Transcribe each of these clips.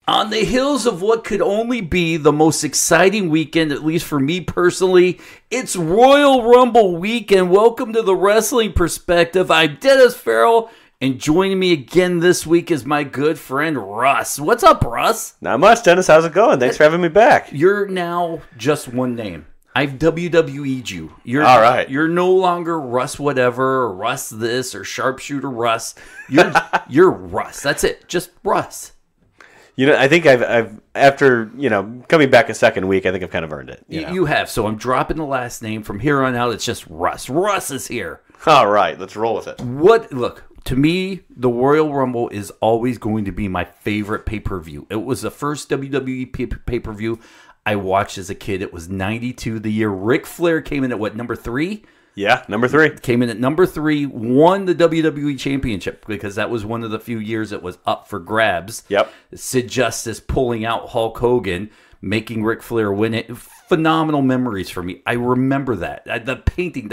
On the heels of what could only be the most exciting weekend, at least for me personally, it's Royal Rumble weekend. Welcome to the Wrestling Perspective. I'm Dennis Farrell, and joining me again this week is my good friend Russ. What's up, Russ? Not much, Dennis. How's it going? Thanks for having me back. You're now just one name. I've WWE'd you. All right. You're no longer Russ whatever, or Russ this, or Sharpshooter Russ. You're Russ. That's it. Just Russ. You know, I think I've after, coming back a second week, I think I've kind of earned it. You have. So I'm dropping the last name. From here on out, it's just Russ. Russ is here. All right. Let's roll with it. Look, to me, the Royal Rumble is always going to be my favorite pay-per-view. It was the first WWE pay-per-view I watched as a kid. It was 92, the year Ric Flair came in at number 3? Yeah, number 3. Came in at number 3, won the WWE Championship because that was one of the few years it was up for grabs. Yep. Sid Justice pulling out Hulk Hogan, making Ric Flair win it. Phenomenal memories for me. I remember that. The painting,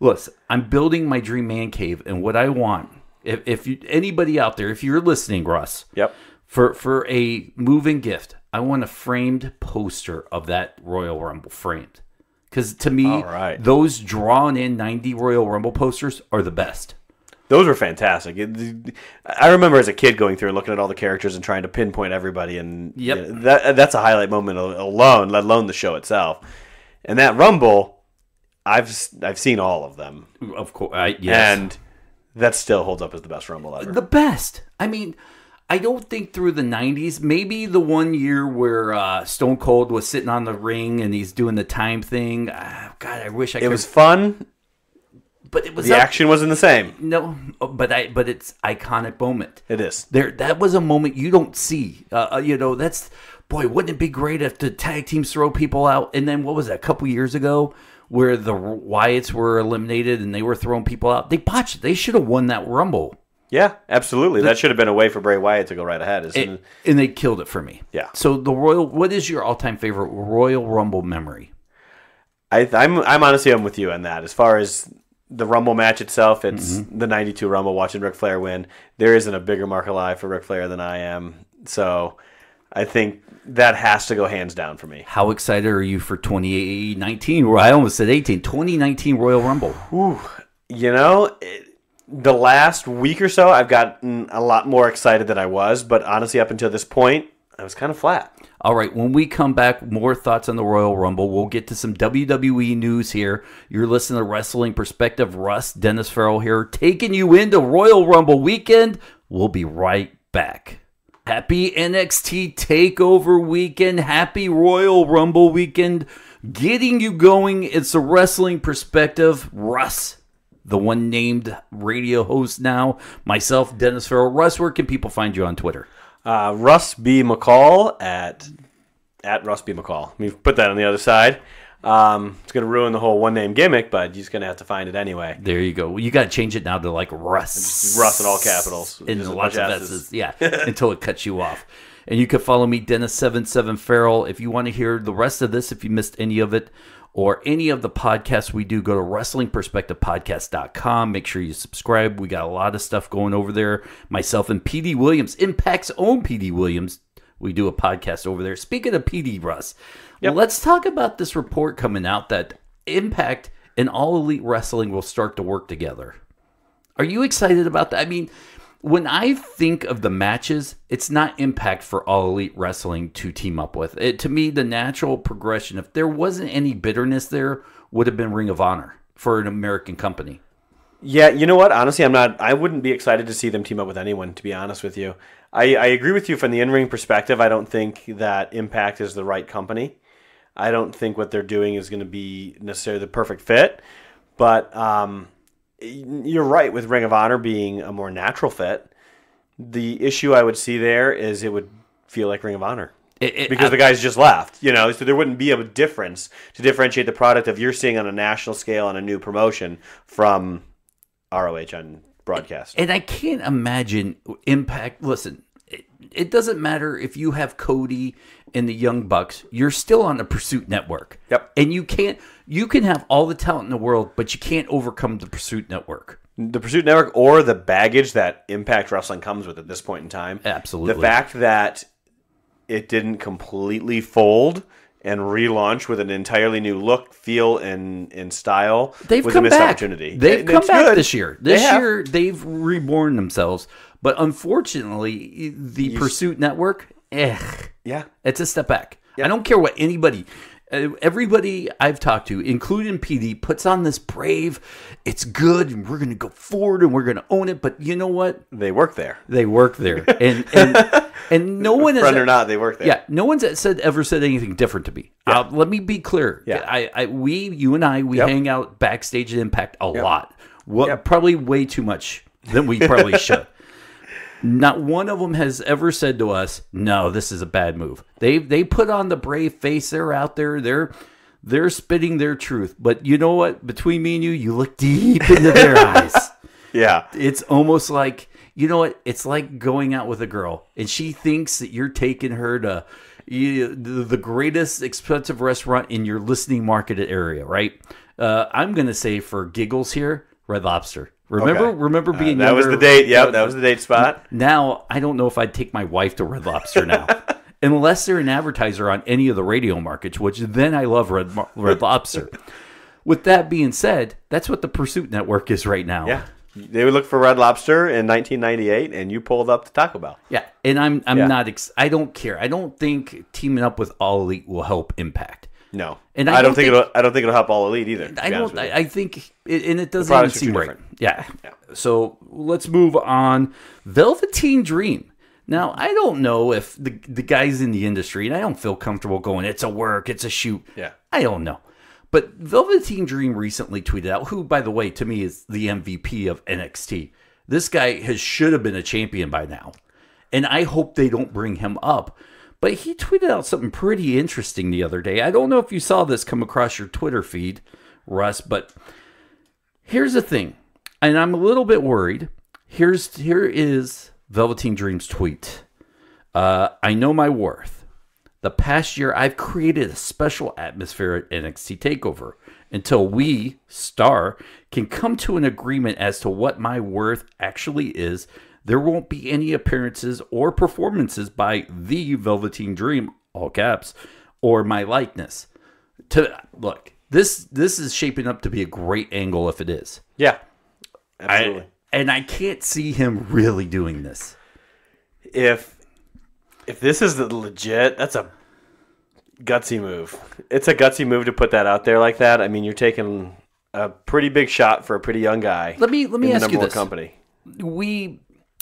listen, I'm building my dream man cave, and what I want, if anybody out there, if you're listening, Russ, yep, for a moving gift, I want a framed poster of that Royal Rumble framed. Because to me, those drawn-in 90 Royal Rumble posters are the best. Those were fantastic. I remember as a kid going through and looking at all the characters and trying to pinpoint everybody, and that's a highlight moment alone, let alone the show itself. And that Rumble, I've seen all of them. Of course, yes. And that still holds up as the best Rumble ever. The best. I mean, I don't think through the 90s, maybe the one year where Stone Cold was sitting on the ring and he's doing the time thing. God, I wish I could. It was fun, but it was the action wasn't the same. No, but it's iconic moment. It is. That was a moment you don't see. That's, boy, wouldn't it be great if the tag teams throw people out? And then what was that, a couple years ago where the Wyatts were eliminated and they were throwing people out? They botched it. They should have won that Rumble. Yeah, absolutely. That should have been a way for Bray Wyatt to go right ahead. And they killed it for me. Yeah. So what is your all-time favorite Royal Rumble memory? I'm honestly, I'm with you on that. As far as the Rumble match itself, it's the 92 Rumble, watching Ric Flair win. There isn't a bigger mark alive for Ric Flair than I am. So I think that has to go hands down for me. How excited are you for 2019? I almost said 2019 Royal Rumble. Ooh, the last week or so, I've gotten a lot more excited than I was, but honestly, up until this point, I was kind of flat. All right, when we come back, more thoughts on the Royal Rumble. We'll get to some WWE news here. You're listening to Wrestling Perspective. Russ, Dennis Farrell here, taking you into Royal Rumble weekend. We'll be right back. Happy NXT TakeOver weekend. Happy Royal Rumble weekend. Getting you going. It's a Wrestling Perspective. Russ, the one named radio host now. Myself, Dennis Farrell. Russ, where can people find you on Twitter? Russ B. McCall at Russ B. McCall. Let me put that on the other side. It's going to ruin the whole one-name gimmick, but you're just going to have to find it anyway. There you go. You got to change it now to like Russ. It's Russ in all capitals. In lots of S's. Yeah, until it cuts you off. And you can follow me, Dennis77 Farrell. If you want to hear the rest of this, if you missed any of it, or any of the podcasts we do, go to WrestlingPerspectivePodcast.com. Make sure you subscribe. We got a lot of stuff going over there. Myself and PD Williams, Impact's own PD Williams, we do a podcast over there. Speaking of PD, Russ, let's talk about this report coming out that Impact and All Elite Wrestling will start to work together. Are you excited about that? I mean, when I think of the matches, it's not Impact for All Elite Wrestling to team up with. To me, the natural progression, if there wasn't any bitterness there, would have been Ring of Honor for an American company. Yeah, you know what? Honestly, I wouldn't be excited to see them team up with anyone, to be honest with you. I agree with you from the in-ring perspective. I don't think that Impact is the right company. I don't think what they're doing is going to be necessarily the perfect fit. But you're right with Ring of Honor being a more natural fit. The issue I would see there is it would feel like Ring of Honor. Because the guys just left, so there wouldn't be a difference to differentiate the product of you're seeing on a national scale on a new promotion from ROH on broadcast. And I can't imagine Impact. Listen, it doesn't matter if you have Cody and the Young Bucks, you're still on the Pursuit Network. Yep. And you can have all the talent in the world, but you can't overcome the Pursuit Network. The Pursuit Network or the baggage that Impact Wrestling comes with at this point in time. Absolutely. The fact that it didn't completely fold and relaunch with an entirely new look, feel, and style They've was come a missed back. opportunity. They've come It's back good. this year. This year, they've reborn themselves. But unfortunately, the Pursuit Network, Yeah. it's a step back. I don't care what everybody I've talked to, including PD, puts on this brave, it's good, and we're going to go forward, and we're going to own it. But you know what? They work there. They work there. And no one Friend has... or not, they work there. Yeah, no one's ever said anything different to me. Yeah. Let me be clear. Yeah. You and I, hang out backstage at Impact a lot. Probably way too much than we probably should. Not one of them has ever said to us, "No, this is a bad move." They put on the brave face. They're out there. They're spitting their truth. But you know what? Between me and you look deep into their eyes. Yeah. It's almost like, you know what? It's like going out with a girl, and she thinks that you're taking her to the greatest expensive restaurant in your listening market area, right? I'm going to say for giggles here, Red Lobster. Remember being that was the date. Yeah, that was the date spot. Now, I don't know if I'd take my wife to Red Lobster now. Unless they're an advertiser on any of the radio markets, which then I love Red Lobster. With that being said, that's what the Pursuit Network is right now. Yeah. They would look for Red Lobster in 1998, and you pulled up the Taco Bell. Yeah, and I'm not. I don't care. I don't think teaming up with All Elite will help Impact. No, and I don't think it'll help All Elite either. I think, and it doesn't even seem right. Yeah. So let's move on. Velveteen Dream. Now, I don't know if the guys in the industry, and I don't feel comfortable going, it's a work, it's a shoot. Yeah. I don't know. But Velveteen Dream recently tweeted out, who, by the way, to me is the MVP of NXT. This guy should have been a champion by now. And I hope they don't bring him up. But he tweeted out something pretty interesting the other day. I don't know if you saw this come across your Twitter feed, Russ, but here's the thing. And I'm a little bit worried. Here is Velveteen Dream's tweet. I know my worth. The past year, I've created a special atmosphere at NXT TakeOver. Until we, Star, can come to an agreement as to what my worth actually is, there won't be any appearances or performances by the Velveteen Dream, all caps, or my likeness. Look, this is shaping up to be a great angle if it is. Yeah, absolutely. And I can't see him really doing this. If this is the legit, that's a gutsy move. It's a gutsy move to put that out there like that. I mean, you're taking a pretty big shot for a pretty young guy. Let me ask you this. Company.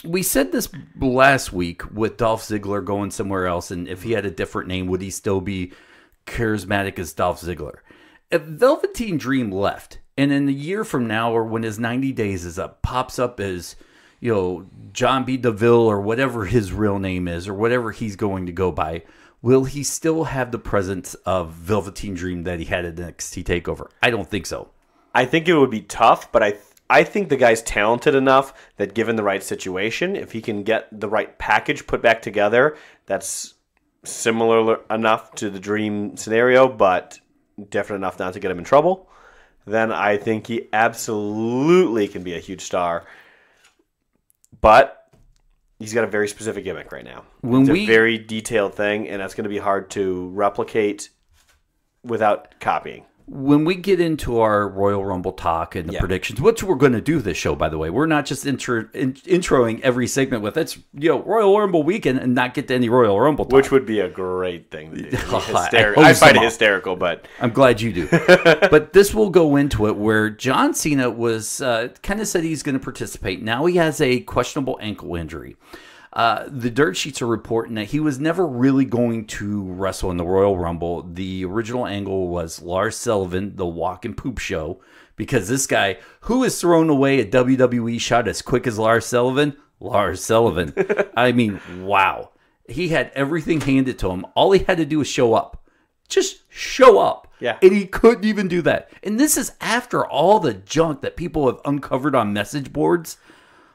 We said this last week with Dolph Ziggler going somewhere else, and if he had a different name, would he still be charismatic as Dolph Ziggler? If Velveteen Dream left, and in a year from now, or when his 90 days is up, pops up as, John B. DeVille or whatever his real name is, or whatever he's going to go by, will he still have the presence of Velveteen Dream that he had at NXT TakeOver? I don't think so. I think it would be tough, but I think the guy's talented enough that given the right situation, if he can get the right package put back together, that's similar enough to the Dream scenario, but definite enough not to get him in trouble, then I think he absolutely can be a huge star. But he's got a very specific gimmick right now. It's a very detailed thing, and that's going to be hard to replicate without copying. When we get into our Royal Rumble talk and the predictions, which we're going to do this show, by the way, we're not just introing every segment with it's Royal Rumble weekend and not get to any Royal Rumble talk. Which would be a great thing to do. I find it hysterical, but I'm glad you do. But this will go into it where John Cena was kind of said he's going to participate. Now he has a questionable ankle injury. The dirt sheets are reporting that he was never really going to wrestle in the Royal Rumble. The original angle was Lars Sullivan, the walk and poop show, because this guy, who has thrown away a WWE shot as quick as Lars Sullivan? Lars Sullivan. I mean, wow. He had everything handed to him. All he had to do was show up. Just show up. Yeah. And he couldn't even do that. And this is after all the junk that people have uncovered on message boards.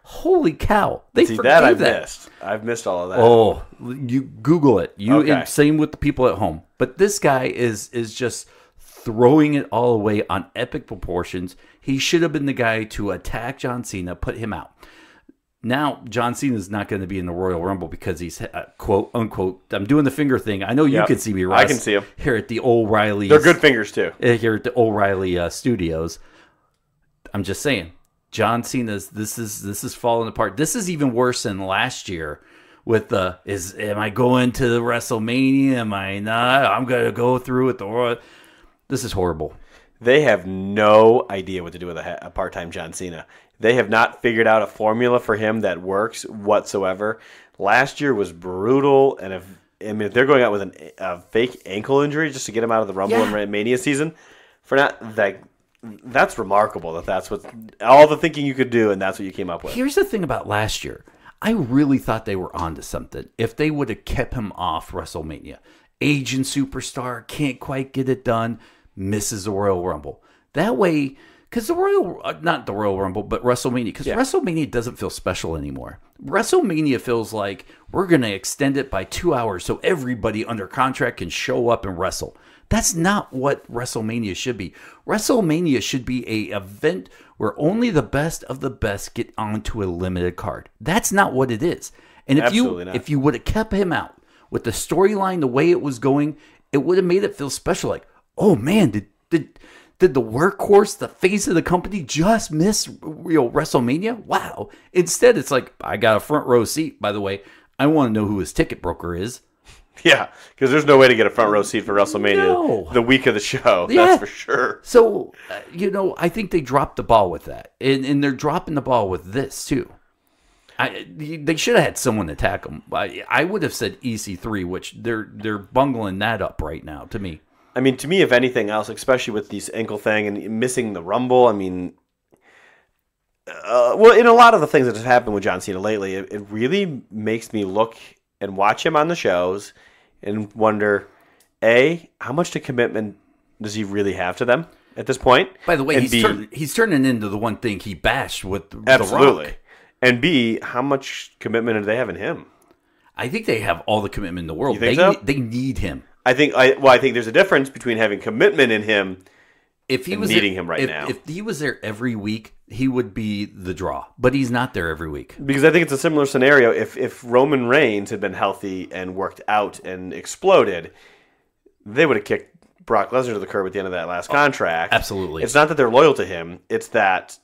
Holy cow! They See that I've missed. I've missed all of that. Oh, you Google it. And same with the people at home. But this guy is just throwing it all away on epic proportions. He should have been the guy to attack John Cena, put him out. Now, John Cena's not going to be in the Royal Rumble because he's, quote, unquote, I'm doing the finger thing. I know you can see me, Russ. I can see him. Here at the O'Reilly. They're good fingers, too. Here at the O'Reilly Studios. I'm just saying, John Cena's, this is falling apart. This is even worse than last year with am I going to the WrestleMania? Am I not? I'm going to go through with the Royal. This is horrible. They have no idea what to do with a part-time John Cena. They have not figured out a formula for him that works whatsoever. Last year was brutal, and if they're going out with a fake ankle injury just to get him out of the Rumble and Mania season, that's remarkable. That's what all the thinking you could do, and that's what you came up with. Here's the thing about last year. I really thought they were onto something. If they would have kept him off WrestleMania, aging superstar, can't quite get it done, misses the Royal Rumble. That way. Because not the Royal Rumble, but WrestleMania. Because WrestleMania doesn't feel special anymore. WrestleMania feels like we're going to extend it by 2 hours so everybody under contract can show up and wrestle. That's not what WrestleMania should be. WrestleMania should be an event where only the best of the best get onto a limited card. That's not what it is. And if you would have kept him out with the storyline the way it was going, it would have made it feel special. Like, oh man, did the workhorse, the face of the company, just miss WrestleMania? Wow. Instead, it's like, I got a front row seat, by the way. I want to know who his ticket broker is. Yeah, because there's no way to get a front row seat for WrestleMania the week of the show. Yeah. That's for sure. So, I think they dropped the ball with that. And they're dropping the ball with this, too. They should have had someone attack them. I would have said EC3, which they're bungling that up right now, to me. I mean, to me, if anything else, especially with this ankle thing and missing the Rumble, I mean, in a lot of the things that have happened with John Cena lately, it really makes me look and watch him on the shows and wonder, A, how much commitment does he really have to them at this point? By the way, he's turning into the one thing he bashed with absolutely. The Rock. And B, how much commitment do they have in him? I think they have all the commitment in the world. You think so? They need him. I think there's a difference between having commitment in him and needing him right now. If he was there every week, he would be the draw. But he's not there every week. Because I think it's a similar scenario. If Roman Reigns had been healthy and worked out and exploded, they would have kicked Brock Lesnar to the curb at the end of that last contract. Absolutely. It's not that they're loyal to him. It's that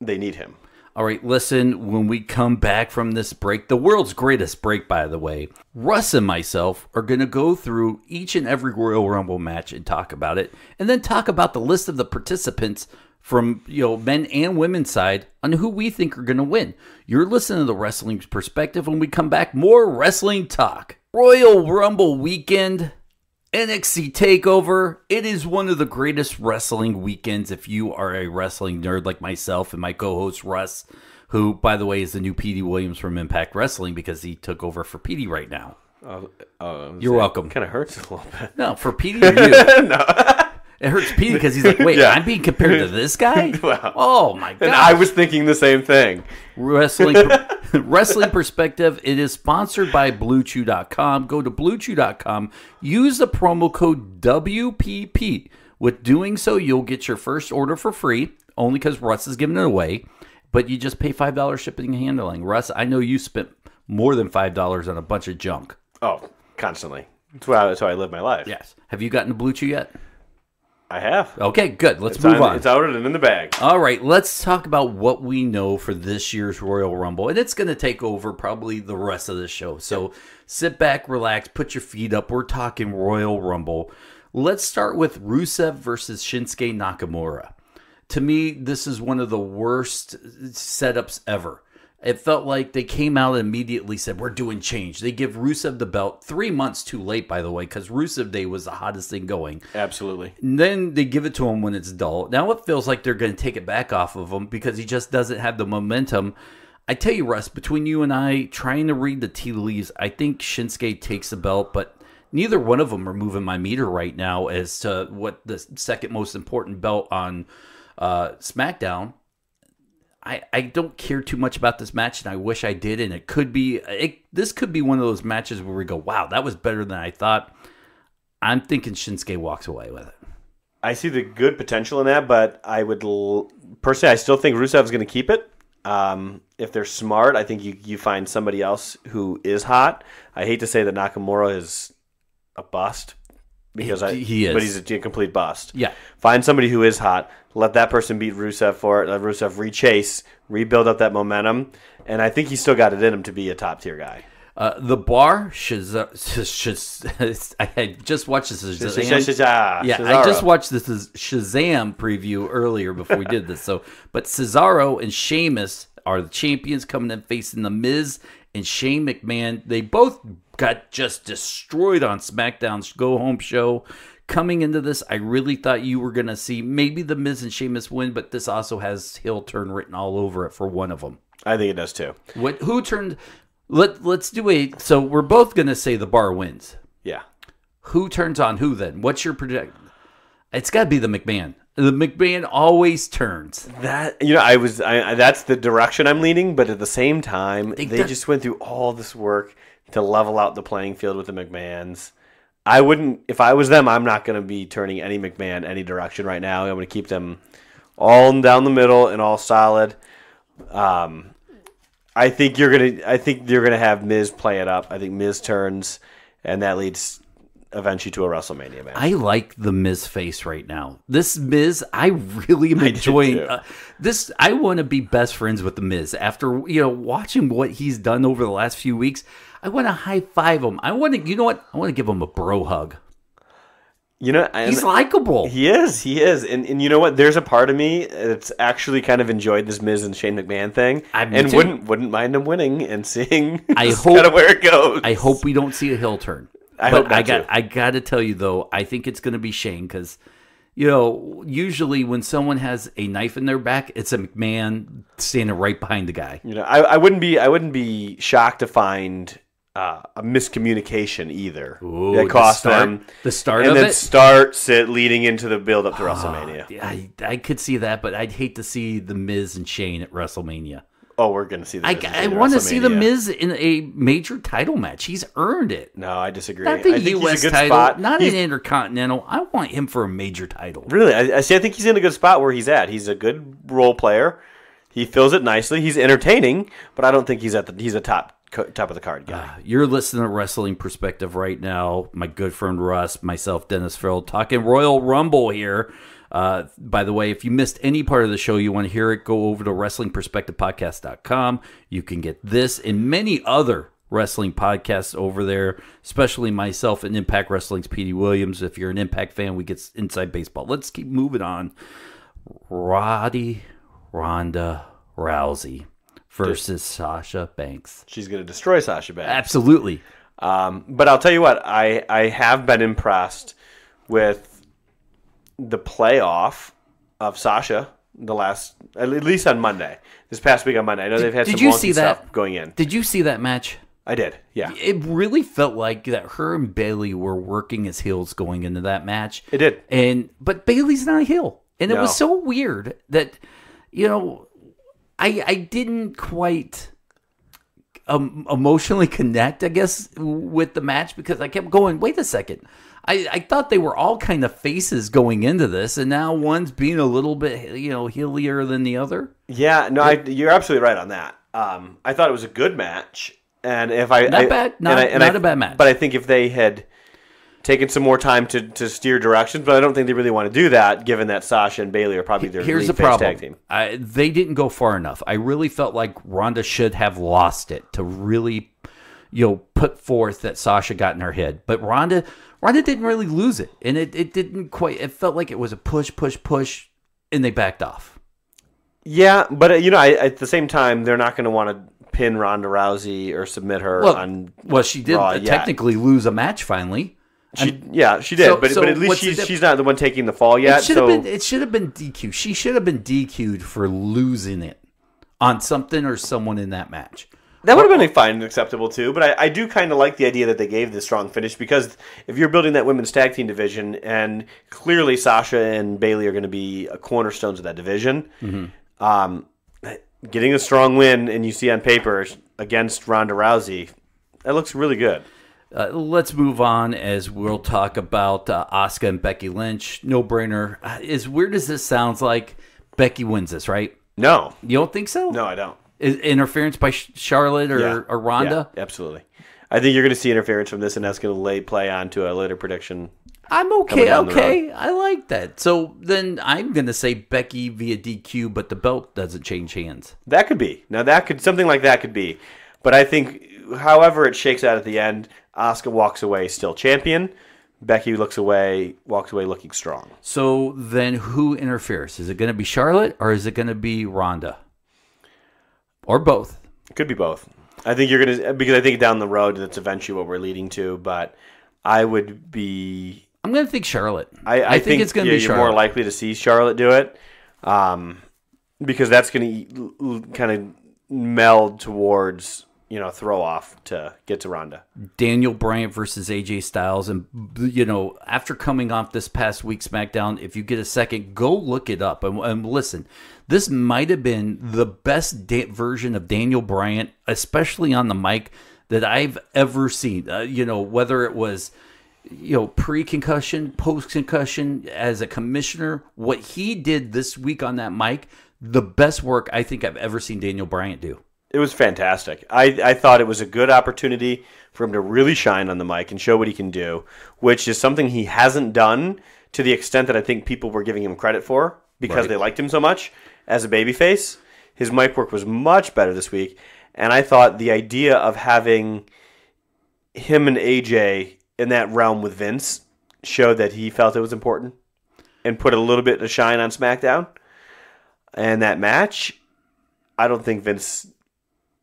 they need him. All right, listen, when we come back from this break, the world's greatest break, by the way, Russ and myself are going to go through each and every Royal Rumble match and talk about it, and then talk about the list of the participants from men and women's side on who we think are going to win. You're listening to the Wrestling Perspective. When we come back, more wrestling talk. Royal Rumble weekend. NXT TakeOver. It is one of the greatest wrestling weekends if you are a wrestling nerd like myself and my co-host Russ, who, by the way, is the new Petey Williams from Impact Wrestling because he took over for Petey right now. You're welcome. Kind of hurts a little bit. No, for Petey or you? No. It hurts Petey because he's like, wait, I'm being compared to this guy? Wow. Oh, my God. And I was thinking the same thing. Wrestling Perspective. It is sponsored by BlueChew.com. Go to BlueChew.com. Use the promo code WPP. With doing so, you'll get your first order for free, only because Russ is giving it away. But you just pay $5 shipping and handling. Russ, I know you spent more than $5 on a bunch of junk. Oh, constantly. That's how I live my life. Yes. Have you gotten to Blue Chew yet? I have. Okay, good. Let's move on. It's out and in the bag. All right, let's talk about what we know for this year's Royal Rumble. And it's going to take over probably the rest of the show. So sit back, relax, put your feet up. We're talking Royal Rumble. Let's start with Rusev versus Shinsuke Nakamura. To me, this is one of the worst setups ever. It felt like they came out and immediately said, we're doing change. They give Rusev the belt 3 months too late, by the way, because Rusev Day was the hottest thing going. Absolutely. And then they give it to him when it's dull. Now it feels like they're going to take it back off of him because he just doesn't have the momentum. I tell you, Russ, between you and I, trying to read the tea leaves, I think Shinsuke takes the belt, but neither one of them are moving my meter right now as to what the second most important belt on SmackDown. I don't care too much about this match, and I wish I did. And this could be one of those matches where we go, wow, that was better than I thought. I'm thinking Shinsuke walks away with it. I see the good potential in that, but I would personally, I still think Rusev is going to keep it. And if they're smart, I think you find somebody else who is hot. I hate to say that Nakamura is a bust because he is, but he's a complete bust. Yeah, find somebody who is hot. Let that person beat Rusev for it. Let Rusev rechase, rebuild up that momentum, and I think he's still got it in him to be a top tier guy. The Bar, I had just watched this. I just watched this Shazam preview earlier before we did this. But Cesaro and Sheamus are the champions coming in facing The Miz and Shane McMahon. They both got just destroyed on SmackDown's Go Home show. Coming into this, I really thought you were going to see maybe The Miz and Sheamus win, but this also has heel turn written all over it for one of them. I think it does too. Who turned... Let's do it. So we're both going to say the Bar wins. Yeah. Who turns on who then? What's your prediction? It's got to be the McMahon. The McMahon always turns. That's the direction I'm leaning, but at the same time, they just went through all this work to level out the playing field with the McMahons. If I was them, I'm not going to be turning any McMahon any direction right now. I'm going to keep them all down the middle and all solid. I think you're gonna have Miz play it up. I think Miz turns, and that leads eventually to a WrestleMania match. I like the Miz face right now. This Miz, I really am enjoying. This, I want to be best friends with the Miz after watching what he's done over the last few weeks. I want to high five him. I want to, I want to give him a bro hug. He's likable. He is. And you know what? There's a part of me that's actually kind of enjoyed this Miz and Shane McMahon thing. Wouldn't mind him winning and seeing kind of where it goes. I hope we don't see a heel turn. I got to tell you, though, I think it's going to be Shane because, usually when someone has a knife in their back, it's a McMahon standing right behind the guy. I wouldn't be shocked to find a miscommunication either. Ooh, that cost them the start and of then it. starts it leading into the build up to WrestleMania. I could see that, but I'd hate to see the Miz and Shane at WrestleMania. Oh, we're going to see the Miz. I want to see the Miz in a major title match. He's earned it. No, I disagree. Not the I think U.S. he's a good title, spot. not an Intercontinental. I want him for a major title. Really, I think he's in a good spot where he's at. He's a good role player. He fills it nicely. He's entertaining, but I don't think he's a top of the card guy. You're listening to Wrestling Perspective right now. My good friend Russ, myself, Dennis Farrell, talking Royal Rumble here. By the way, if you missed any part of the show, you want to hear it, go over to WrestlingPerspectivePodcast.com. You can get this and many other wrestling podcasts over there, especially myself and Impact Wrestling's Petey Williams. If you're an Impact fan, we get Inside Baseball. Let's keep moving on. Ronda Rousey versus Sasha Banks. She's going to destroy Sasha Banks. Absolutely. But I'll tell you what, I have been impressed with the playoff of Sasha at least on Monday. This past week on Monday. I know they've had some wonky stuff going in. Did you see that match? I did, yeah. It really felt like that her and Bayley were working as heels going into that match. It did. But Bayley's not a heel. And it was so weird that, I didn't quite emotionally connect, I guess, with the match because I kept going, wait a second. I thought they were all kind of faces going into this, and now one's being a little bit, heelier than the other. Yeah, no, you're absolutely right on that. I thought it was a good match, and not a bad match. But I think if they had taken some more time to steer directions, but I don't think they really want to do that, given that Sasha and Bayley are probably their lead face tag team. They didn't go far enough. I really felt like Ronda should have lost it to really, put forth that Sasha got in her head. But Ronda didn't really lose it, and it didn't quite. It felt like it was a push, and they backed off. Yeah, but at the same time, they're not going to want to pin Ronda Rousey or submit her on. Well, she did technically lose a match finally. She did, but at least she's not the one taking the fall yet. It should have been DQ. She should have been DQ'd for losing it on something or someone in that match. That would have been fine and acceptable too, but I do kind of like the idea that they gave this strong finish because if you're building that women's tag team division, and clearly Sasha and Bayley are going to be cornerstones of that division, getting a strong win, and you see on paper against Ronda Rousey, that looks really good. Let's move on as we'll talk about Asuka and Becky Lynch. No-brainer. As weird as this sounds like, Becky wins this, right? No. You don't think so? No, I don't. Interference by Charlotte or Ronda? Yeah, absolutely. I think you're going to see interference from this, and that's going to play on to a later prediction. I'm okay. I like that. So then I'm going to say Becky via DQ, but the belt doesn't change hands. That could be. Now, something like that could be. But I think, however it shakes out at the end, Asuka walks away still champion. Becky walks away looking strong. So then who interferes? Is it going to be Charlotte or is it going to be Ronda? Or both? It could be both. I think you're going to, because I think down the road that's eventually what we're leading to, but I'm going to think Charlotte. I think it's going to be Charlotte. You're more likely to see Charlotte do it because that's going to kind of meld towards, throw off to get to Ronda. Daniel Bryan versus AJ Styles. And, after coming off this past week SmackDown, if you get a second, go look it up. And listen, this might have been the best version of Daniel Bryan, especially on the mic, that I've ever seen. Whether it was, pre-concussion, post-concussion, as a commissioner, what he did this week on that mic, the best work I think I've ever seen Daniel Bryan do. It was fantastic. I thought it was a good opportunity for him to really shine on the mic and show what he can do, which is something he hasn't done to the extent that I think people were giving him credit for because they liked him so much as a babyface. His mic work was much better this week, and I thought the idea of having him and AJ in that realm with Vince showed that he felt it was important and put a little bit of shine on SmackDown. And that match, I don't think Vince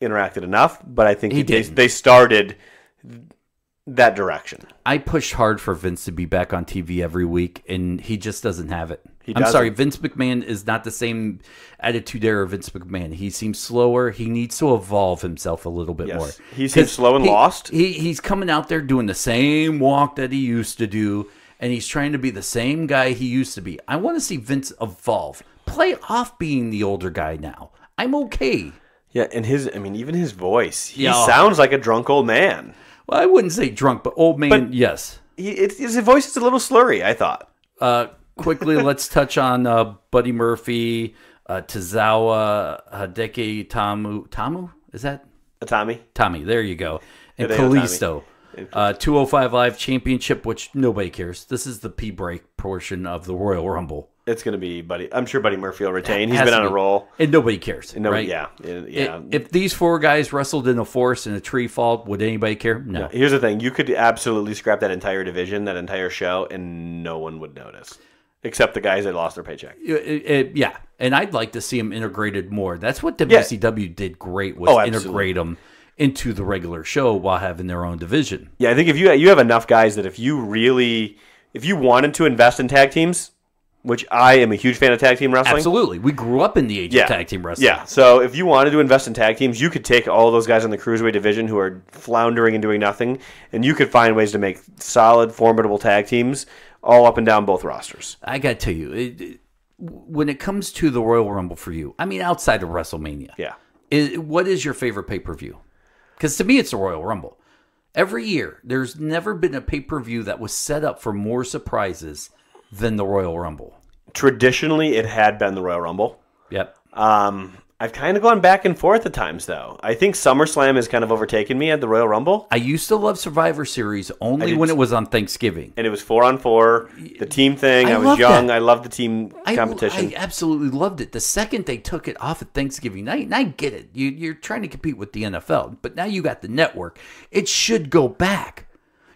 interacted enough, but I think they started that direction. I pushed hard for Vince to be back on TV every week, and he just doesn't have it. I'm sorry, Vince McMahon is not the same attitude era of Vince McMahon. He seems slower. He needs to evolve himself a little bit more. He seems slow and lost. He's coming out there doing the same walk that he used to do, and he's trying to be the same guy he used to be. I want to see Vince evolve. Play off being the older guy now. I'm okay. Yeah, and even his voice. He sounds like a drunk old man. Well, I wouldn't say drunk, but old man, yes. His voice is a little slurry, I thought. Quickly, let's touch on Buddy Murphy, Tozawa, Hideki Tamu? Is that? Tommy, there you go. And Kalisto. 205 Live Championship, which nobody cares. This is the P-break portion of the Royal Rumble. It's going to be Buddy. I'm sure Buddy Murphy will retain. He's been on a roll. And nobody cares, right? Yeah. If these four guys wrestled in a forest and a tree fall, would anybody care? No. Here's the thing. You could absolutely scrap that entire division, that entire show, and no one would notice. Except the guys that lost their paycheck. Yeah. And I'd like to see them integrated more. That's what WCW did great, was integrate them into the regular show while having their own division. Yeah, I think if you have enough guys that if you wanted to invest in tag teams, which I am a huge fan of tag team wrestling. Absolutely. We grew up in the age of tag team wrestling. Yeah. So if you wanted to invest in tag teams, you could take all those guys in the Cruiserweight division who are floundering and doing nothing, and you could find ways to make solid, formidable tag teams all up and down both rosters. I got to tell you, when it comes to the Royal Rumble for you, I mean, outside of WrestleMania, what is your favorite pay-per-view? Because to me, it's the Royal Rumble. Every year, there's never been a pay-per-view that was set up for more surprises than the Royal Rumble. Traditionally, it had been the Royal Rumble. Yep. I've kind of gone back and forth at times, though. I think SummerSlam has kind of overtaken me at the Royal Rumble. I used to love Survivor Series only when it was on Thanksgiving. And it was 4-on-4, the team thing. I was young. That. I loved the team competition. I absolutely loved it. The second they took it off at Thanksgiving night, and I get it. You're trying to compete with the NFL, but now you got the network. It should go back.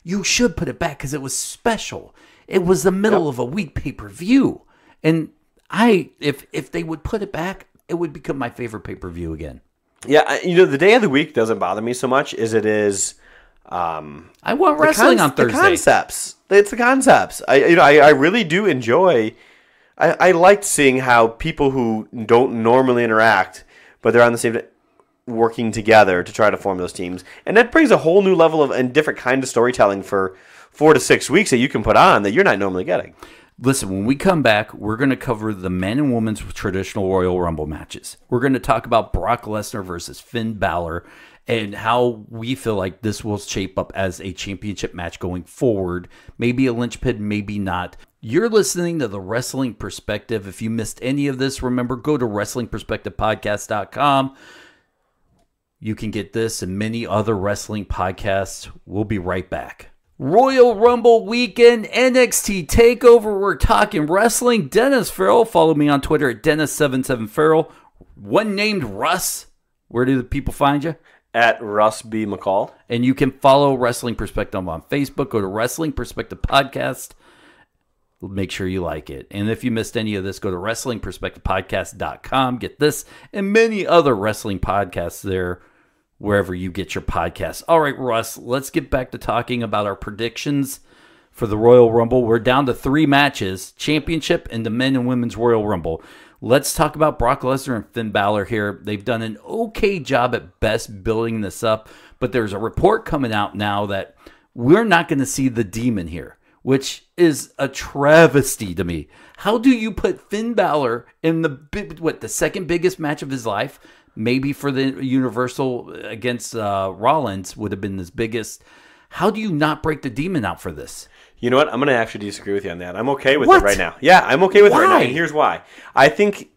You should put it back because it was special. It was the middle of a week pay-per-view. And if they would put it back, it would become my favorite pay-per-view again. Yeah, the day of the week doesn't bother me so much as it is... I want wrestling on Thursday. The concepts. It's the concepts. I really do enjoy... I liked seeing how people who don't normally interact, but they're on the same... working together to try to form those teams. And that brings a whole new level of and different kind of storytelling for 4 to 6 weeks that you can put on that you're not normally getting. Listen, when we come back, we're going to cover the men and women's traditional Royal Rumble matches. We're going to talk about Brock Lesnar versus Finn Balor and how we feel like this will shape up as a championship match going forward. Maybe a linchpin, maybe not. You're listening to The Wrestling Perspective. If you missed any of this, remember, go to WrestlingPerspectivePodcast.com. You can get this and many other wrestling podcasts. We'll be right back. Royal Rumble weekend, NXT TakeOver. We're talking wrestling. Dennis Farrell. Follow me on Twitter at Dennis77Farrell. One named Russ. Where do the people find you? At Russ B. McCall. And you can follow Wrestling Perspective on Facebook. Go to Wrestling Perspective Podcast. Make sure you like it. And if you missed any of this, go to WrestlingPerspectivePodcast.com. Get this and many other wrestling podcasts there, wherever you get your podcasts. All right, Russ, let's get back to talking about our predictions for the Royal Rumble. We're down to 3 matches, championship and the men and women's Royal Rumble. Let's talk about Brock Lesnar and Finn Balor here. They've done an okay job at best building this up, but there's a report coming out now that we're not going to see the Demon here, which is a travesty to me. How do you put Finn Balor in the second biggest match of his life? Maybe for the Universal against Rollins would have been his biggest. How do you not break the Demon out for this? You know what? I'm going to actually disagree with you on that. I'm okay with it right now. Yeah, I'm okay with it right now, and here's why. I think,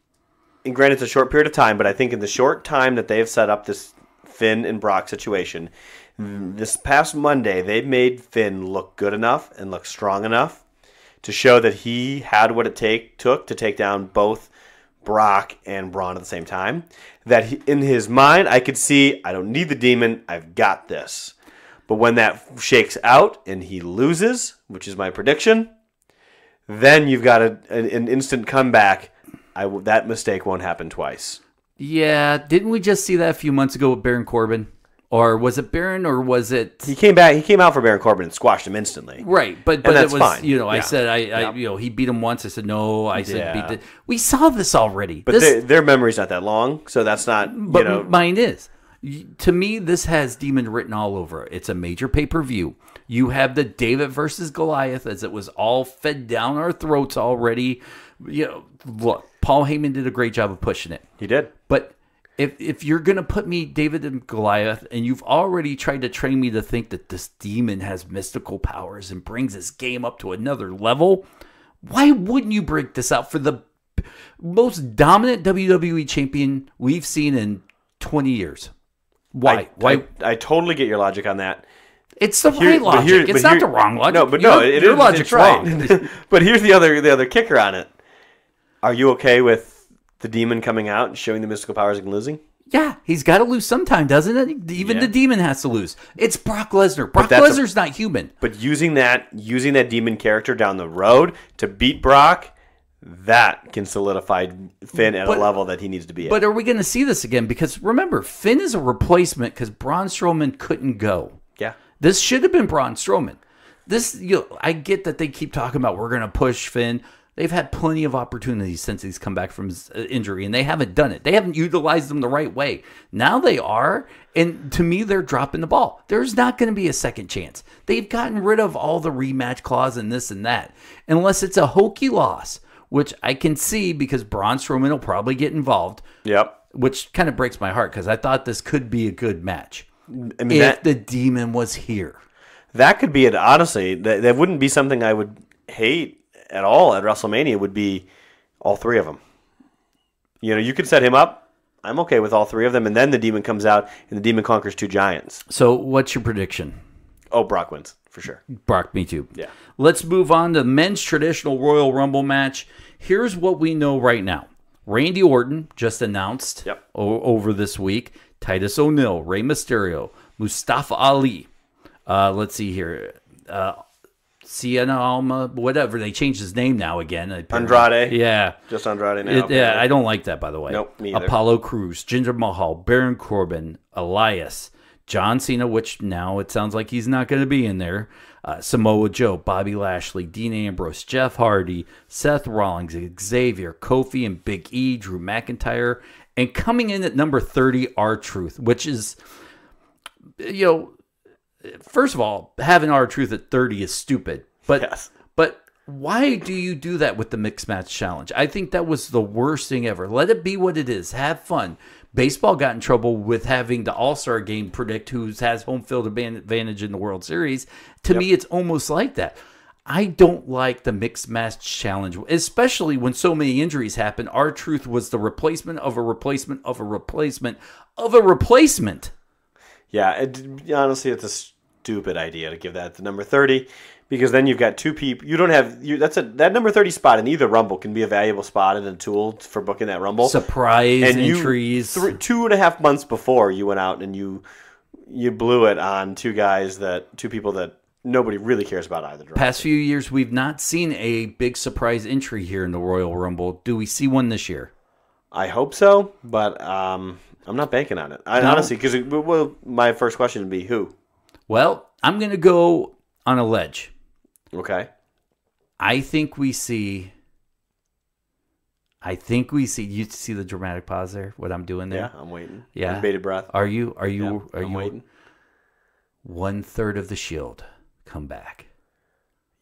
and granted it's a short period of time, but I think in the short time that they have set up this Finn and Brock situation, this past Monday, they made Finn look good enough and look strong enough to show that he had what it took to take down both Brock and Braun at the same time. That in his mind, I could see, I don't need the Demon, I've got this. But when that shakes out and he loses, which is my prediction, then you've got an instant comeback. That mistake won't happen twice. Yeah, didn't we just see that a few months ago with Baron Corbin? Or was it Baron, or was it... He came back. He came out for Baron Corbin and squashed him instantly. Right, but that's it was fine. You know, I said he beat him once. I said no. I said beat the... We saw this already. But their memory's not that long, so that's not. But mine is. To me, this has Demon written all over it. It's a major pay-per-view. You have the David versus Goliath, as it was all fed down our throats already. You know, look, Paul Heyman did a great job of pushing it. He did. But if you're going to put me David and Goliath, and you've already tried to train me to think that this Demon has mystical powers and brings his game up to another level, why wouldn't you break this out for the most dominant WWE champion we've seen in 20 years? Why? I totally get your logic on that. It's the right logic. It's not the wrong logic. No, your logic's wrong. But here's the other kicker on it. Are you okay with the Demon coming out and showing the mystical powers and losing? Yeah, he's got to lose sometime, doesn't it? Even the Demon has to lose. It's Brock Lesnar. Brock Lesnar's not human. But using that Demon character down the road to beat Brock, that can solidify Finn at a level that he needs to be at. But are we going to see this again? Because remember, Finn is a replacement because Braun Strowman couldn't go. Yeah. This should have been Braun Strowman. I get that they keep talking about we're going to push Finn. They've had plenty of opportunities since he's come back from his injury, and they haven't done it. They haven't utilized them the right way. Now they are, and to me, they're dropping the ball. There's not going to be a second chance. They've gotten rid of all the rematch clause and this and that, unless it's a hokey loss, which I can see because Braun Strowman will probably get involved. Yep. Which kind of breaks my heart because I thought this could be a good match. I mean, if the Demon was here. That could be it. Honestly, that wouldn't be something I would hate at all at WrestleMania. Would be all 3 of them. You know, you could set him up. I'm okay with all 3 of them, and then the Demon comes out and the Demon conquers 2 giants. So, what's your prediction? Oh, Brock wins for sure. Brock, me too. Yeah. Let's move on to the men's traditional Royal Rumble match. Here's what we know right now. Randy Orton just announced over this week. Titus O'Neil, Rey Mysterio, Mustafa Ali. Let's see here. Sienna Alma, whatever. They changed his name now again. Andrade. Yeah. Just Andrade now. I don't like that, by the way. Nope, me either. Apollo Crews, Jinder Mahal, Baron Corbin, Elias, John Cena, which now it sounds like he's not going to be in there. Samoa Joe, Bobby Lashley, Dean Ambrose, Jeff Hardy, Seth Rollins, Xavier, Kofi, and Big E, Drew McIntyre. And coming in at number 30, R-Truth, which is, first of all, having R-Truth at 30 is stupid. But why do you do that with the Mixed Match Challenge? I think that was the worst thing ever. Let it be what it is. Have fun. Baseball got in trouble with having the All-Star game predict who has home field advantage in the World Series. To me, it's almost like that. I don't like the Mixed Match Challenge, especially when so many injuries happen. R-Truth was the replacement of a replacement of a replacement of a replacement. Yeah, honestly, it's a stupid idea to give that to number 30 because then you've got two people. You don't have that number 30 spot in either Rumble can be a valuable spot and a tool for booking that Rumble. Surprise entries. 2.5 months before you went out and you blew it on two people that nobody really cares about either direction. Past few years, we've not seen a big surprise entry here in the Royal Rumble. Do we see one this year? I hope so, but I'm not banking on it. Honestly, because my first question would be who? Well, I'm going to go on a ledge. Okay. I think we see. You see the dramatic pause there? What I'm doing there? Yeah, I'm waiting. Yeah. With bated breath. Are you? Yeah, I'm waiting. 1/3 of the Shield come back.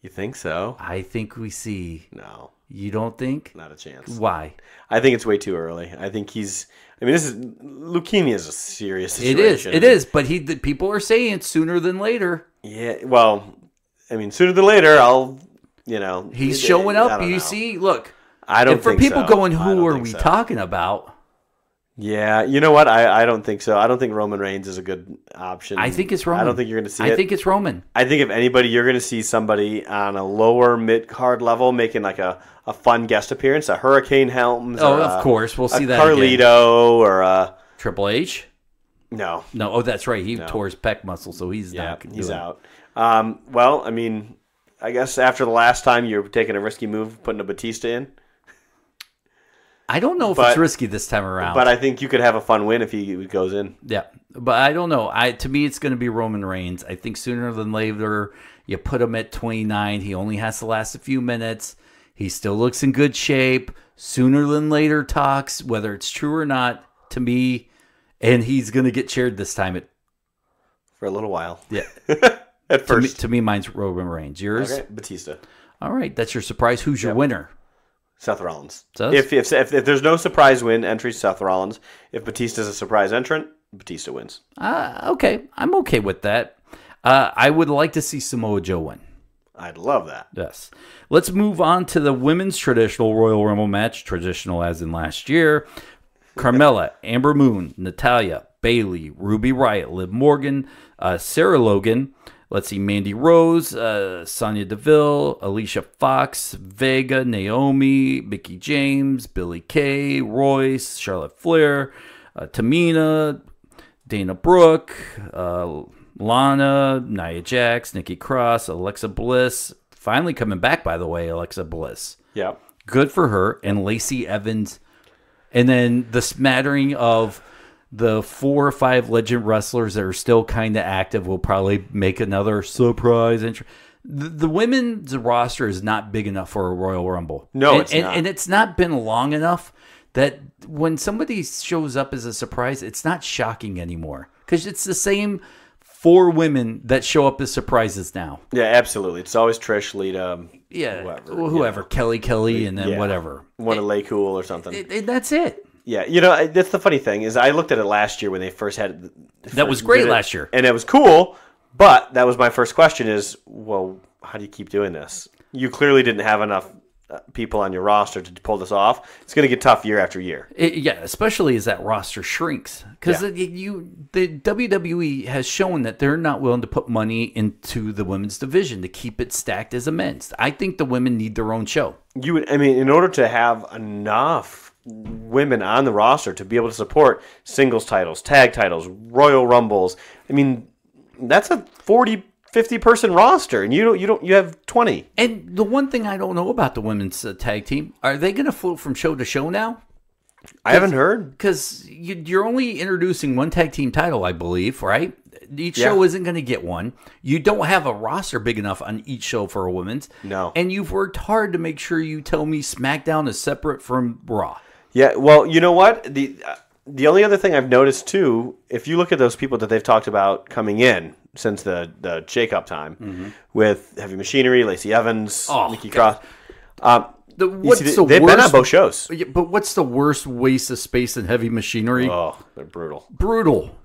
You think so? I think we see. No. You don't think? Not a chance. Why? I think it's way too early. I think leukemia is a serious situation. It is. But people are saying sooner than later. Yeah. Well, sooner than later, He's showing up. You see, look. I don't. And for think people so. going, who are we talking about? Yeah, you know what? I don't think so. I don't think Roman Reigns is a good option. I think it's Roman. I don't think you're going to see it. I think it's Roman. I think if anybody, you're going to see somebody on a lower mid-card level making like a fun guest appearance, a Hurricane Helms. Oh, of course. We'll see that Carlito again. Or a... Triple H? No. Oh, that's right. He tore his pec muscle, so he's not. He's out. Well, I guess after the last time you're taking a risky move, putting a Batista in. I don't know if it's risky this time around. But I think you could have a fun win if he goes in. Yeah, but I don't know. To me, it's going to be Roman Reigns. I think sooner than later, you put him at 29. He only has to last a few minutes. He still looks in good shape. Sooner than later talks, whether it's true or not, to me, and he's going to get cheered this time. For a little while. Yeah. At first. To me, mine's Roman Reigns. Yours? Okay, Batista. All right, that's your surprise. Who's your winner? Seth Rollins. If there's no surprise win entry, Seth Rollins. If Batista's a surprise entrant, Batista wins. Okay. I'm okay with that. I would like to see Samoa Joe win. I'd love that. Yes. Let's move on to the women's traditional Royal Rumble match, traditional as in last year. Carmella, Amber Moon, Natalya, Bayley, Ruby Riott, Liv Morgan, Sarah Logan. Let's see, Mandy Rose, Sonya Deville, Alicia Fox, Vega, Naomi, Mickie James, Billie Kay, Royce, Charlotte Flair, Tamina, Dana Brooke, Lana, Nia Jax, Nikki Cross, Alexa Bliss. Finally coming back, by the way, Alexa Bliss. Yeah. Good for her. And Lacey Evans. And then the smattering of the 4 or 5 legend wrestlers that are still kind of active will probably make another surprise entry. The women's roster is not big enough for a Royal Rumble. No, it's not. And it's not been long enough that when somebody shows up as a surprise, it's not shocking anymore. Because it's the same 4 women that show up as surprises now. Yeah, absolutely. It's always Trish, Lita, whoever. Kelly, and then whatever. One of Lay Cool or something. That's it. Yeah, that's the funny thing is I looked at it last year when they first had it. That was great last year. And it was cool, but that was my first question is, well, how do you keep doing this? You clearly didn't have enough people on your roster to pull this off. It's going to get tough year after year. Especially as that roster shrinks. Because the WWE has shown that they're not willing to put money into the women's division to keep it stacked as a men's. I think the women need their own show. In order to have enough women on the roster to be able to support singles titles, tag titles, Royal Rumbles. That's a 40-50 person roster, and you have 20. And the one thing I don't know about the women's tag team, are they going to float from show to show now? I haven't heard. Because you're only introducing one tag team title, I believe, right? Each show isn't going to get one. You don't have a roster big enough on each show for a women's. No. And you've worked hard to make sure you tell me SmackDown is separate from Raw. Yeah, well, you know what? The only other thing I've noticed, too, if you look at those people that they've talked about coming in since the shake-up time with Heavy Machinery, Lacey Evans, Nikki Cross. They've been on both shows. But what's the worst waste of space in Heavy Machinery? Oh, they're brutal. Brutal.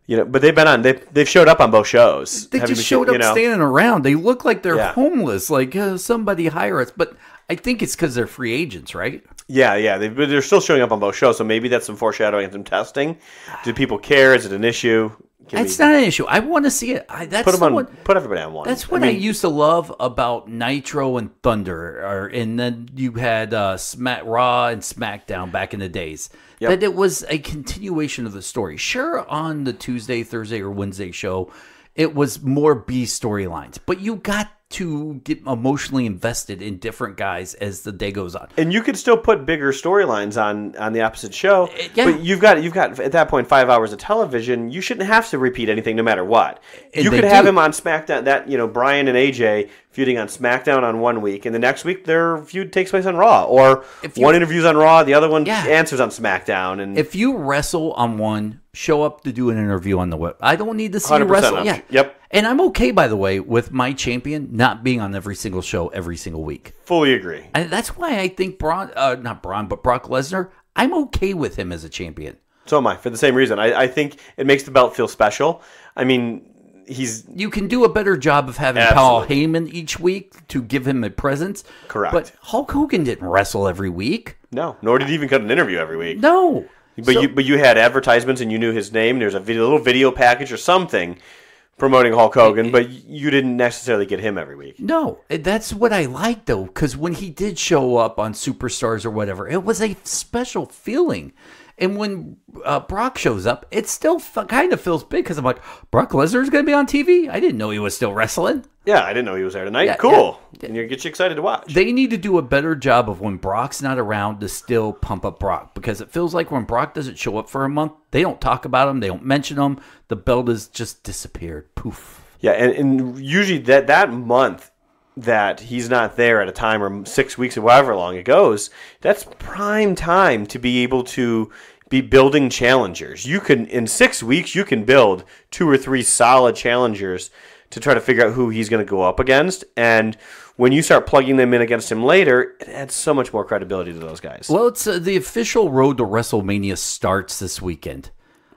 But they've been on. They've showed up on both shows. They just showed up standing around. They look like they're homeless. Like somebody hire us. But I think it's because they're free agents, right? Yeah. They're still showing up on both shows. So maybe that's some foreshadowing and some testing. Do people care? Is it an issue? It's not an issue. I want to see it. Put everybody on one. That's what I used to love about Nitro and Thunder, and then you had Raw and SmackDown back in the days. Yep. That it was a continuation of the story. Sure, on the Tuesday, Thursday, or Wednesday show, it was more B storylines, but you got to get emotionally invested in different guys as the day goes on. And you could still put bigger storylines on the opposite show, yeah. But you've got at that point 5 hours of television. You shouldn't have to repeat anything no matter what. And you could have him on SmackDown. That Brian and AJ feuding on SmackDown on one week, and the next week their feud takes place on Raw, or one interview's on Raw, the other one answers on SmackDown. And if you wrestle on one, show up to do an interview on the web. I don't need to see you wrestle. Yeah. Yep. And I'm okay, by the way, with my champion not being on every single show every single week. Fully agree. And that's why I think Brock Lesnar, I'm okay with him as a champion. So am I, for the same reason. I think it makes the belt feel special. I mean, you can do a better job of having Paul Heyman each week to give him a presence. Correct. But Hulk Hogan didn't wrestle every week. No, nor did he even cut an interview every week. No. But you had advertisements and you knew his name. There's a little video package or something promoting Hulk Hogan, but you didn't necessarily get him every week. No, that's what I like, though, because when he did show up on Superstars or whatever, it was a special feeling. And when Brock shows up, it still kind of feels big because I'm like, Brock Lesnar's going to be on TV? I didn't know he was still wrestling. Yeah, I didn't know he was there tonight. Yeah, cool. Yeah. And it gets you excited to watch. They need to do a better job of when Brock's not around to still pump up Brock, because it feels like when Brock doesn't show up for a month, they don't talk about him, they don't mention him, the belt has just disappeared. Poof. Yeah, and usually that month that he's not there at a time, or 6 weeks or however long it goes, that's prime time to be able to be building challengers. You can, in 6 weeks, you can build 2 or 3 solid challengers to try to figure out who he's going to go up against. And when you start plugging them in against him later, it adds so much more credibility to those guys. Well, it's the official road to WrestleMania starts this weekend.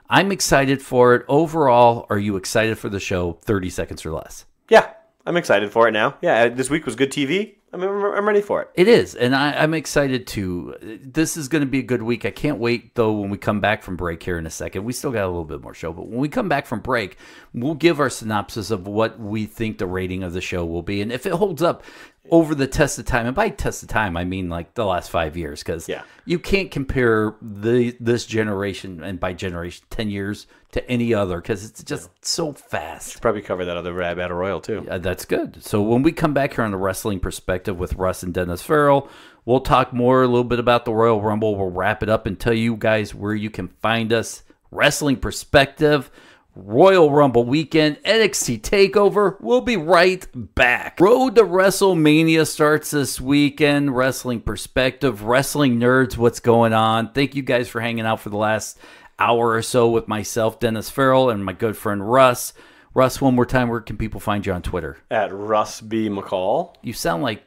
I'm excited for it. Overall, are you excited for the show? 30 seconds or less. Yeah, I'm excited for it now. Yeah, this week was good TV. I'm ready for it. It is, and I'm excited too. This is going to be a good week. I can't wait, though, when we come back from break here in a second. We still got a little bit more show, but when we come back from break, we'll give our synopsis of what we think the rating of the show will be, and if it holds up over the test of time. And by test of time, I mean like the last 5 years, because you can't compare this generation, and by generation, 10 years, to any other, because it's just so fast. Should probably cover that other Battle Royal, too. That's good. So when we come back here on the Wrestling Perspective with Russ and Dennis Farrell, we'll talk more a little bit about the Royal Rumble. We'll wrap it up and tell you guys where you can find us. Wrestling Perspective, Royal Rumble weekend, NXT TakeOver. We'll be right back. Road to WrestleMania starts this weekend. Wrestling Perspective, Wrestling Nerds, what's going on? Thank you guys for hanging out for the last hour or so with myself, Dennis Farrell, and my good friend Russ. Russ, one more time, where can people find you on Twitter? At Russ B. McCall. You sound like,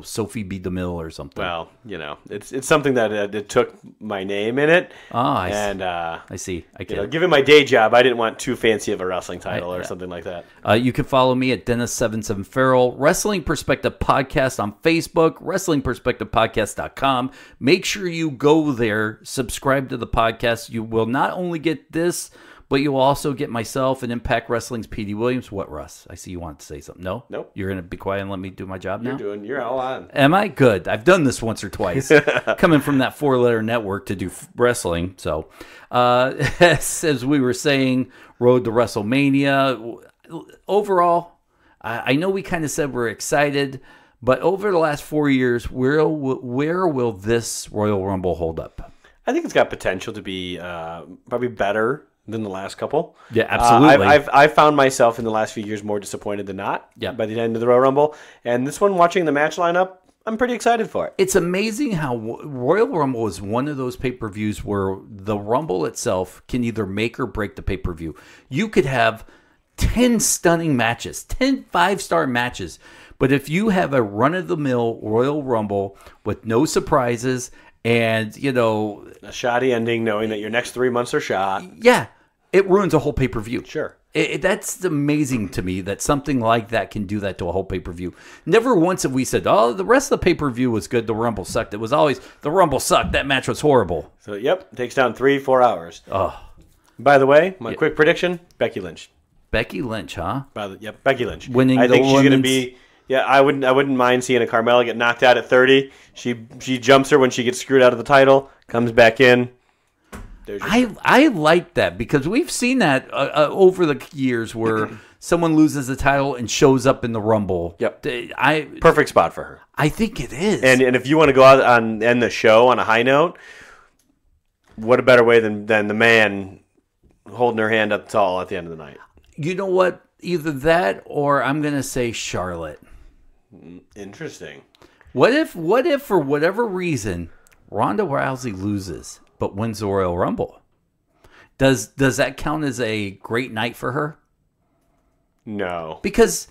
Sophie B. DeMille or something. Well, it's something that it took my name in it. Oh, I see. I get it. Given my day job, I didn't want too fancy of a wrestling title or something like that. You can follow me at Dennis77Farrell, Wrestling Perspective Podcast on Facebook, WrestlingPerspectivePodcast.com. Make sure you go there, subscribe to the podcast. You will not only get this, but you will also get myself and Impact Wrestling's P.D. Williams. What, Russ? I see you want to say something. No? Nope. You're going to be quiet and let me do my job now? You're all on. Am I? Good. I've done this once or twice. Coming from that 4-letter network to do wrestling. So, as we were saying, road to WrestleMania. Overall, I know we kind of said we're excited, but over the last 4 years, where will this Royal Rumble hold up? I think it's got potential to be probably better than the last couple. Yeah, absolutely. I've found myself in the last few years more disappointed than not by the end of the Royal Rumble. And this one, watching the match lineup, I'm pretty excited for it. It's amazing how Royal Rumble is one of those pay-per-views where the Rumble itself can either make or break the pay-per-view. You could have 10 stunning matches, 10 5-star matches. But if you have a run-of-the-mill Royal Rumble with no surprises and, a shoddy ending, knowing that your next 3 months are shot. Yeah, it ruins a whole pay-per-view. Sure. That's amazing to me that something like that can do that to a whole pay-per-view. Never once have we said, the rest of the pay-per-view was good, the Rumble sucked. It was always, the Rumble sucked, that match was horrible. So, it takes down 3-4 hours. Oh. By the way, my quick prediction: Becky Lynch. Becky Lynch, huh? Yep, Becky Lynch. Winning I think the she's going to women's- be. Yeah, I wouldn't mind seeing a Carmella get knocked out at 30. She jumps her when she gets screwed out of the title, comes back in. I like that because we've seen that over the years where someone loses the title and shows up in the Rumble. Yep. Perfect spot for her. I think it is. And if you want to go out and end the show on a high note, what a better way than the man holding her hand up tall at the end of the night. You know what? Either that or I'm going to say Charlotte. Interesting. What if for whatever reason Ronda Rousey loses but wins the Royal Rumble? Does that count as a great night for her? No. Because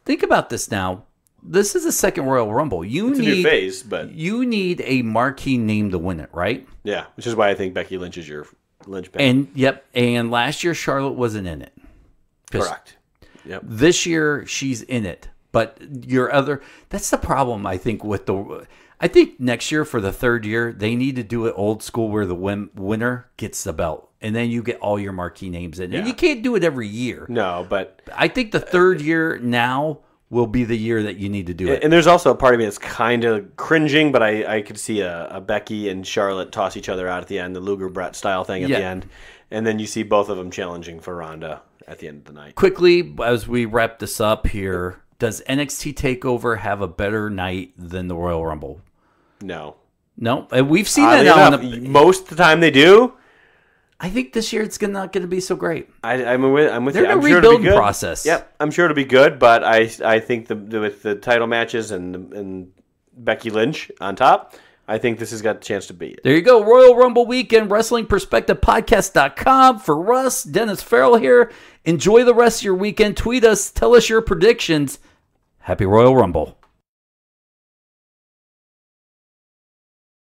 think about this now. This is a second Royal Rumble. It's a new phase, but you need a marquee name to win it, right? Yeah, which is why I think Becky Lynch is your linchpin. And last year Charlotte wasn't in it. Correct. Yep. This year she's in it. But that's the problem, I think, I think next year for the third year, they need to do it old school where the winner gets the belt. And then you get all your marquee names in. Yeah. And you can't do it every year. No, but I think the third year now will be the year that you need to do it. And there's also a part of me that's kind of cringing, but I could see a Becky and Charlotte toss each other out at the end, the Luger Brett style thing at the end. And then you see both of them challenging for Ronda at the end of the night. Quickly, as we wrap this up here, does NXT TakeOver have a better night than the Royal Rumble? No. No? We've seen that now. Most of the time they do. I think this year it's not going to be so great. I'm with you. They're in a rebuilding process. Yep, I'm sure it'll be good, but I think with the title matches and Becky Lynch on top, I think this has got a chance to beat it. There you go. Royal Rumble Weekend, WrestlingPerspectivePodcast.com. For Russ, Dennis Farrell here. Enjoy the rest of your weekend. Tweet us. Tell us your predictions. Happy Royal Rumble.